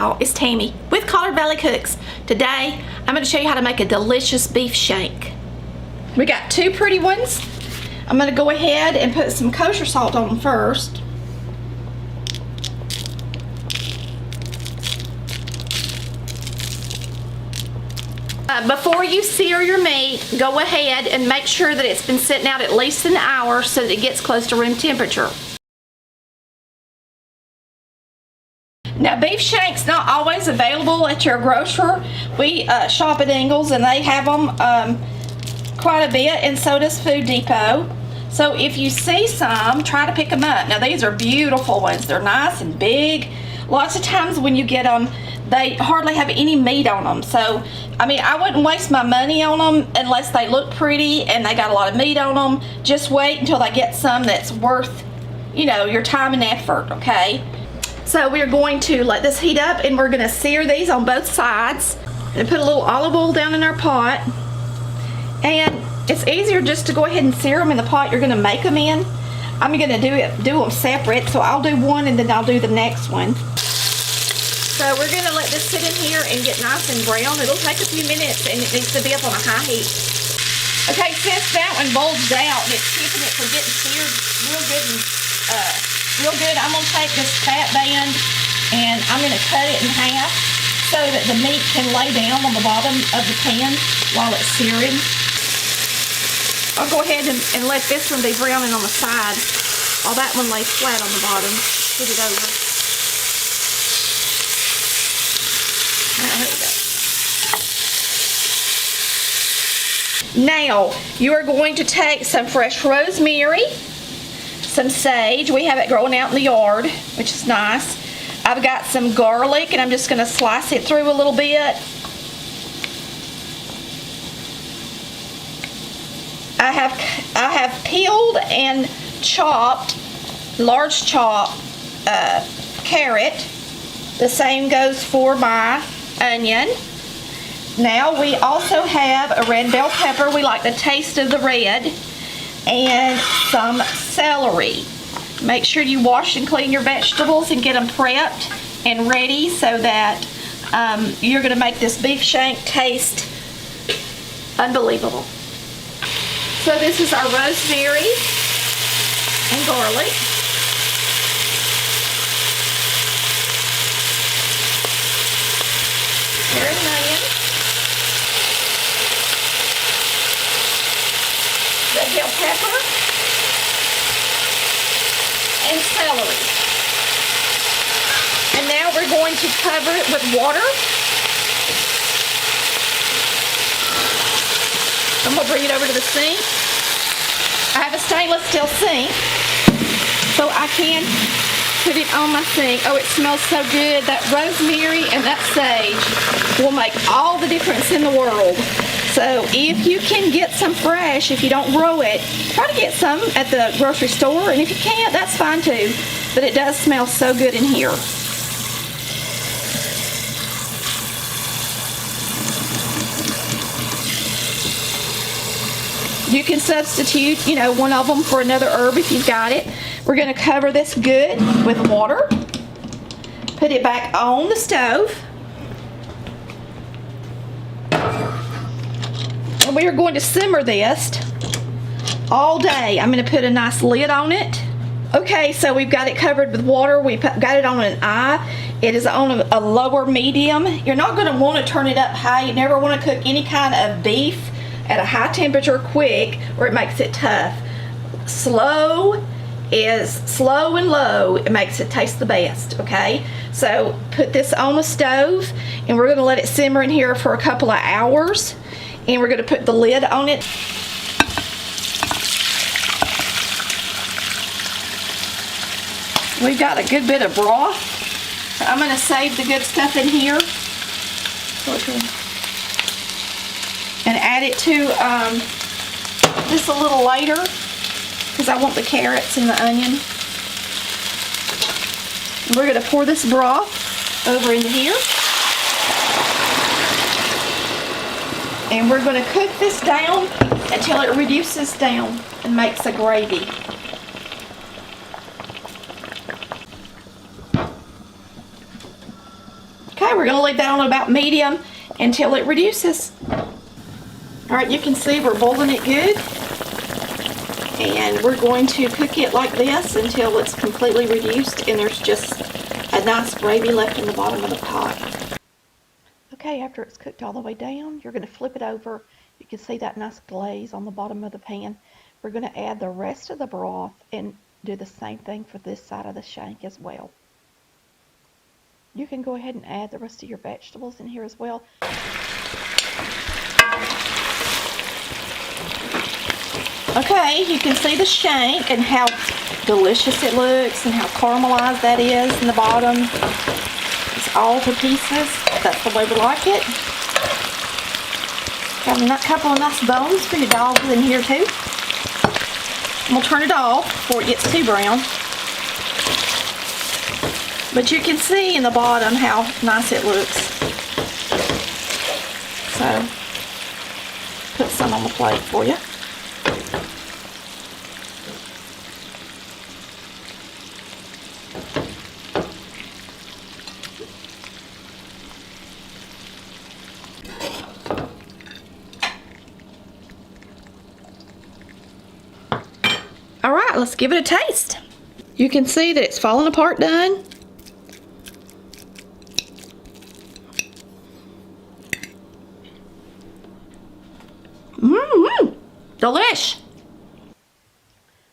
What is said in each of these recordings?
y'all, it's Tammy with Collard Valley Cooks. Today I'm going to show you how to make a delicious beef shank. We got two pretty ones. I'm going to go ahead and put some kosher salt on them first. Before you sear your meat, go ahead and make sure that it's been sitting out at least an hour so that it gets close to room temperature. Now, beef shank's not always available at your grocer. We shop at Ingles and they have them quite a bit, and so does Food Depot. So if you see some, try to pick them up. Now, these are beautiful ones. They're nice and big. Lots of times when you get them, they hardly have any meat on them. So, I mean, I wouldn't waste my money on them unless they look pretty and they got a lot of meat on them. Just wait until they get some that's worth, you know, your time and effort, okay? So we're going to let this heat up and we're going to sear these on both sides. And put a little olive oil down in our pot. And it's easier just to go ahead and sear them in the pot you're going to make them in. I'm going to do them separate, so I'll do one and then I'll do the next one. So we're going to let this sit in here and get nice and brown. It'll take a few minutes and it needs to be up on a high heat. Okay, since that one bulged out and it's keeping it from getting seared real good and I'm going to take this fat band and I'm going to cut it in half so that the meat can lay down on the bottom of the pan while it's searing. I'll go ahead and let this one be browning on the side while that one lays flat on the bottom. Put it over. There we go. Now, you are going to take some fresh rosemary, some sage. We have it growing out in the yard, which is nice. I've got some garlic, and I'm just going to slice it through a little bit. I have peeled and chopped, large chop, carrot. The same goes for my onion. Now we also have a red bell pepper. We like the taste of the red. And some celery. Make sure you wash and clean your vegetables and get them prepped and ready so that you're going to make this beef shank taste unbelievable. So this is our rosemary and garlic. Carrot and onion. Red bell pepper. And celery. And now we're going to cover it with water. I'm going to bring it over to the sink. I have a stainless steel sink, so I can put it on my sink. Oh, it smells so good. That rosemary and that sage will make all the difference in the world. So if you can get some fresh, if you don't grow it, try to get some at the grocery store. And if you can't, that's fine too. But it does smell so good in here. You can substitute, you know, one of them for another herb if you've got it. We're going to cover this good with water. Put it back on the stove. And we are going to simmer this all day. I'm going to put a nice lid on it. Okay, so we've got it covered with water. We've got it on an eye. It is on a lower medium. You're not going to want to turn it up high. You never want to cook any kind of beef at a high temperature quick, or it makes it tough. Slow and low. It makes it taste the best, okay? So put this on the stove, and we're going to let it simmer in here for a couple of hours, and we're going to put the lid on it. We've got a good bit of broth. So I'm going to save the good stuff in here. And add it to this a little later because I want the carrots and the onion. And we're going to pour this broth over into here. And we're going to cook this down until it reduces down and makes a gravy. Okay, we're gonna leave that on about medium until it reduces. All right, you can see we're boiling it good. And we're going to cook it like this until it's completely reduced and there's just a nice gravy left in the bottom of the pot. Okay, after it's cooked all the way down, you're going to flip it over. You can see that nice glaze on the bottom of the pan. We're going to add the rest of the broth and do the same thing for this side of the shank as well. You can go ahead and add the rest of your vegetables in here as well. Okay, you can see the shank and how delicious it looks and how caramelized that is in the bottom. It's all to pieces. That's the way we like it. Got a couple of nice bones for your dogs in here too. We'll turn it off before it gets too brown. But you can see in the bottom how nice it looks. So, put some on the plate for you. All right, let's give it a taste. You can see that it's falling apart done. Delish.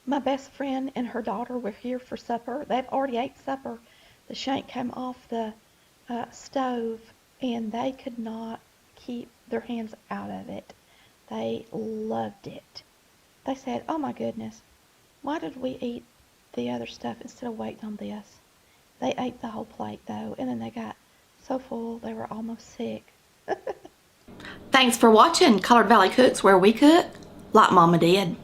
My best friend and her daughter were here for supper. They've already ate supper. The shank came off the stove and they could not keep their hands out of it. They loved it. They said, "Oh my goodness, why did we eat the other stuff instead of waiting on this?" They ate the whole plate though, and then they got so full they were almost sick. Thanks for watching Colored Valley Cooks, where we cook like Mama did.